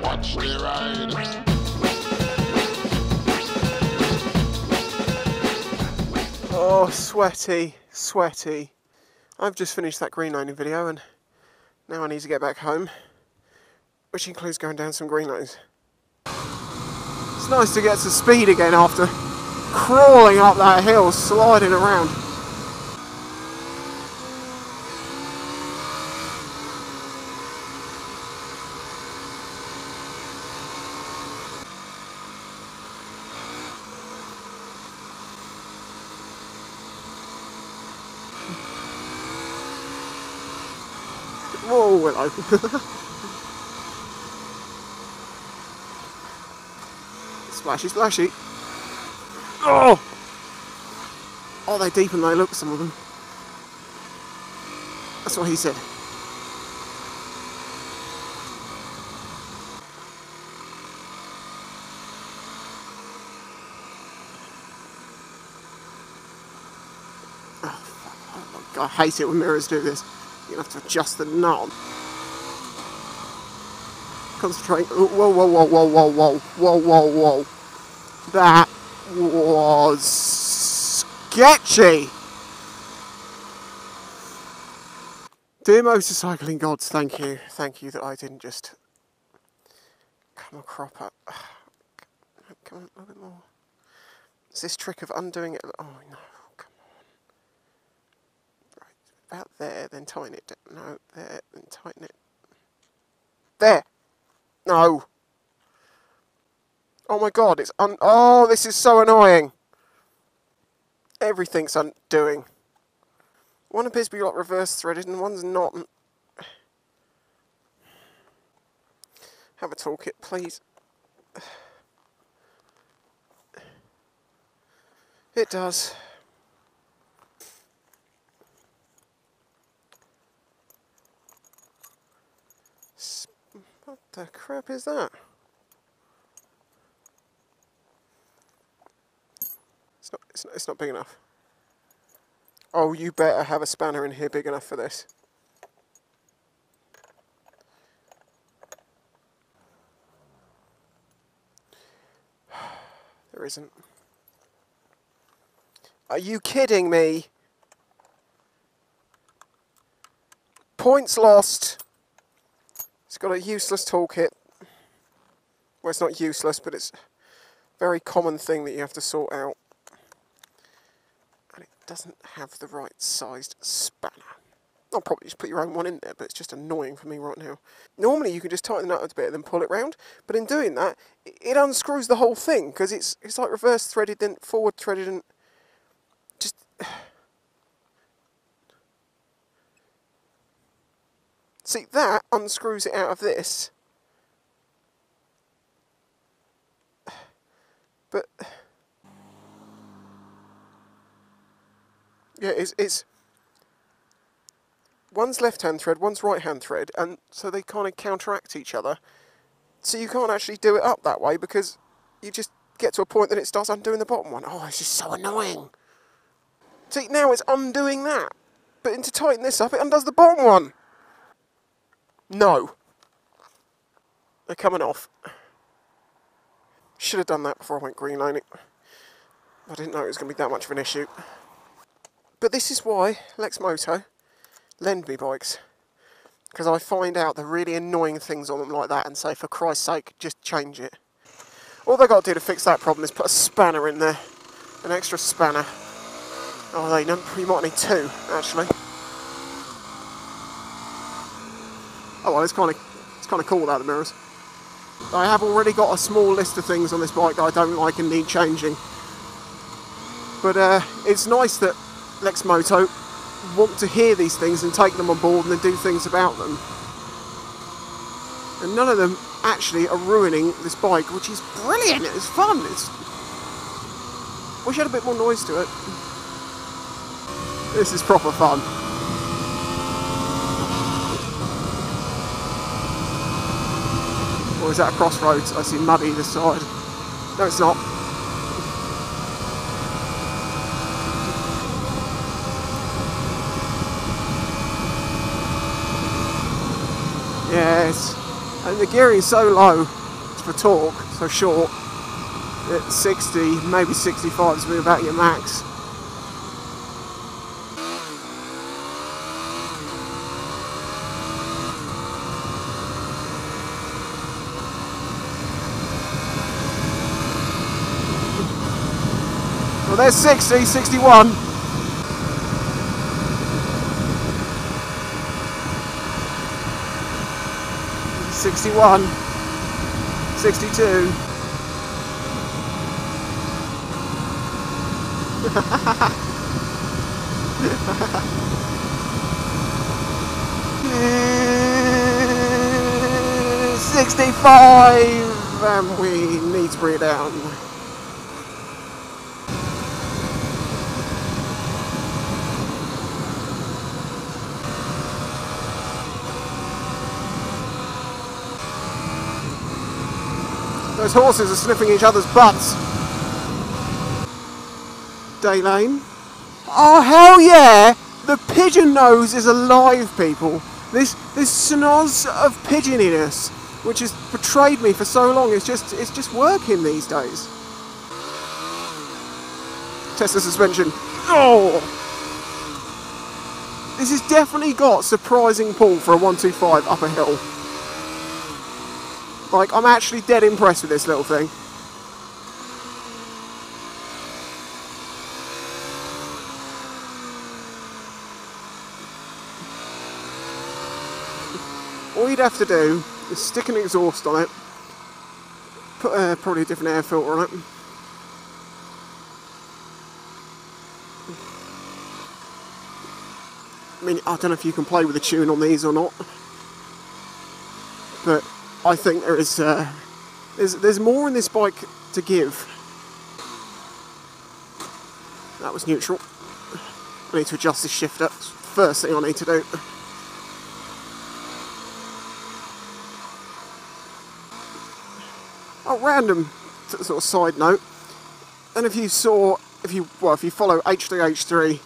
Watch me ride. Oh, sweaty, sweaty. I've just finished that green lining video and now I need to get back home, which includes going down some green lines. It's nice to get to speed again after crawling up that hill, sliding around. Whoa, hello. Splashy, splashy. Oh! Oh, they're deep and they look, some of them. That's what he said. Oh, fuck. I hate it when mirrors do this. You have to adjust the nut. Concentrate. Whoa, whoa, whoa, whoa, whoa, whoa, whoa, whoa, whoa. That was sketchy. Dear motorcycling gods, thank you. Thank you that I didn't just come a crop up. Come on, a little bit more. It's this trick of undoing it. Oh, no. About there, then tighten it down. No, there, then tighten it. There! No! Oh my god, it's oh, this is so annoying! Everything's undoing. One appears to be like reverse threaded and one's not. Have a toolkit, please. It does. What the crap is that? It's not big enough. Oh, you better have a spanner in here big enough for this. There isn't. Are you kidding me? Points lost. It's got a useless toolkit. Well, it's not useless, but it's a very common thing that you have to sort out. And it doesn't have the right sized spanner. I'll probably just put your own one in there, but it's just annoying for me right now. Normally you can just tighten the nut a bit and then pull it round, but in doing that, it unscrews the whole thing, because it's like reverse threaded, then forward threaded, and just... See, that unscrews it out of this. But... yeah, it's... one's left-hand thread, one's right-hand thread, and so they kind of counteract each other. So you can't actually do it up that way, because you just get to a point that it starts undoing the bottom one. Oh, this is so annoying. See, now it's undoing that. But to tighten this up, it undoes the bottom one. No. They're coming off. Should have done that before I went green lining. I didn't know it was going to be that much of an issue. But this is why Lex Moto lend me bikes. Because I find out the really annoying things on them like that and say, for Christ's sake, just change it. All they've got to do to fix that problem is put a spanner in there. An extra spanner. Oh, you might need two, actually. Oh well, it's kind of cool without the mirrors. I have already got a small list of things on this bike that I don't like and need changing. But it's nice that Lex Moto want to hear these things and take them on board and then do things about them. And none of them actually are ruining this bike, which is brilliant. It's fun. Wish I had a bit more noise to it. This is proper fun. Or is that a crossroads? I see muddy this side. No, it's not. Yes. And the gearing is so low for torque, so short, at 60, maybe 65 is about your max. Well, there's 60, 61. $61, $62. $65, and we need to bring it down. Those horses are sniffing each other's butts. Day lane. Oh hell yeah! The pigeon nose is alive, people. This snoz of pigeoniness, which has betrayed me for so long, it's just working these days. Test the suspension. Oh! This has definitely got surprising pull for a 125 up a hill. Like, I'm actually dead impressed with this little thing. All you'd have to do is stick an exhaust on it, put probably a different air filter on it. I mean, I don't know if you can play with the tune on these or not, but I think there is there's more in this bike to give. That was neutral. I need to adjust this shifter. It's the first thing I need to do. Oh, random sort of side note. And if you follow H3H3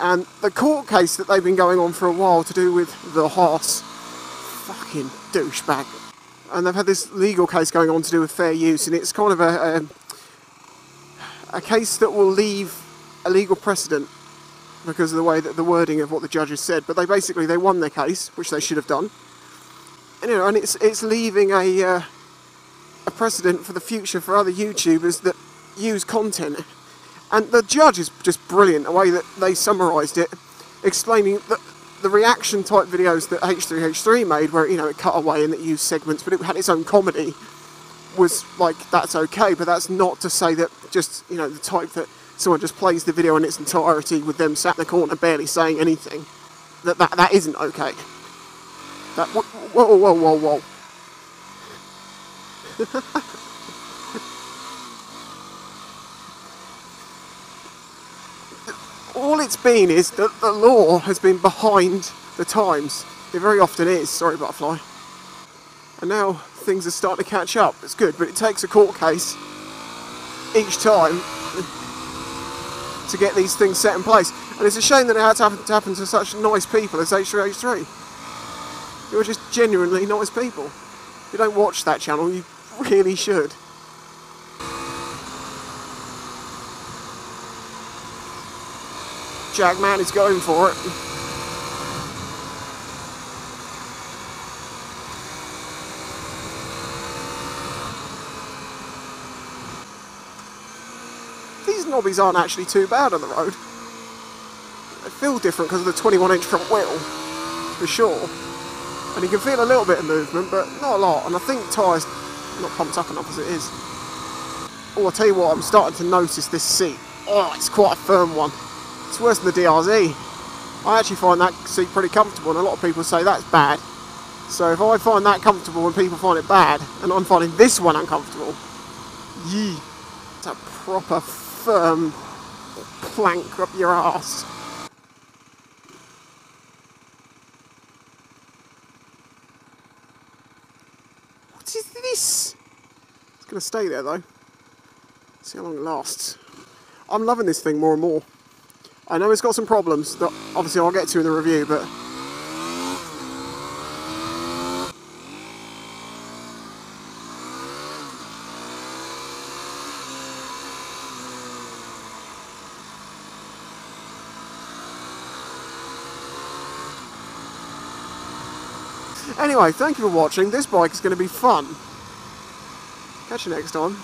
and the court case that they've been going on for a while to do with the horse, fucking douchebag. And they've had this legal case going on to do with fair use, and it's kind of a case that will leave a legal precedent because of the way that the wording of what the judges said. But they won their case, which they should have done. And, you know, and it's leaving a precedent for the future for other YouTubers that use content. And the judge is just brilliant, the way that they summarised it, explaining that the reaction type videos that H3H3 made, where, you know, it cut away and it used segments, but it had its own comedy, was like, that's okay, but that's not to say that just, you know, the type that someone just plays the video in its entirety with them sat in the corner barely saying anything, that isn't okay. That, whoa. All it's been is that the law has been behind the times. It very often is, sorry butterfly. And now things are starting to catch up. It's good, but it takes a court case each time to get these things set in place. And it's a shame that it had to happen to such nice people as H3H3. You're just genuinely nice people. If you don't watch that channel, you really should. Jackman is going for it. These knobbies aren't actually too bad on the road. They feel different because of the 21-inch front wheel, for sure. And you can feel a little bit of movement, but not a lot. And I think the tyre's not pumped up enough as it is. Oh, I'll tell you what, I'm starting to notice this seat. Oh, it's quite a firm one. It's worse than the DRZ. I actually find that seat pretty comfortable, and a lot of people say that's bad. So if I find that comfortable and people find it bad, and I'm finding this one uncomfortable, yee, it's a proper firm plank up your arse. What is this? It's going to stay there though. See how long it lasts. I'm loving this thing more and more. I know it's got some problems that obviously I'll get to in the review, but Anyway, thank you for watching. This bike is going to be fun. Catch you next time.